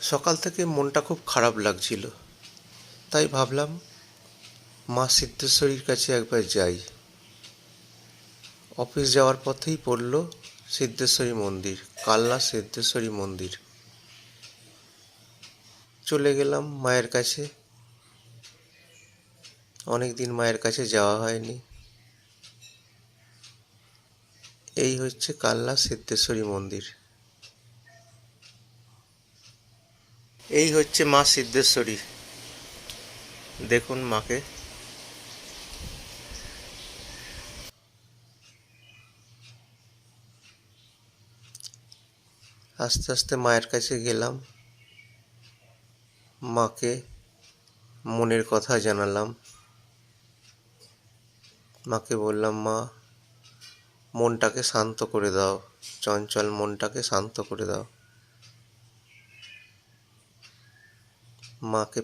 সকাল থেকে মনটা খুব খারাপ লাগছিল, তাই ভাবলাম মা সিদ্ধেশ্বরীর কাছে একবার যাই। অফিস যাওয়ার পথেই পড়ল সিদ্ধেশ্বরী মন্দির, কালনা সিদ্ধেশ্বরী মন্দির। চলে গেলাম মায়ের কাছে। অনেক দিন মায়ের কাছে যাওয়া হয়নি। এই হচ্ছে কালনা সিদ্ধেশ্বরী মন্দির। এই হচ্ছে মা সিদ্ধেশ্বরী। দেখুন মাকে। আস্তে আস্তে মায়ের কাছে গেলাম। মাকে মনের কথা জানালাম। মাকে বললাম, মা, মনটাকে শান্ত করে দাও, চঞ্চল মনটাকে শান্ত করে দাও। মাকে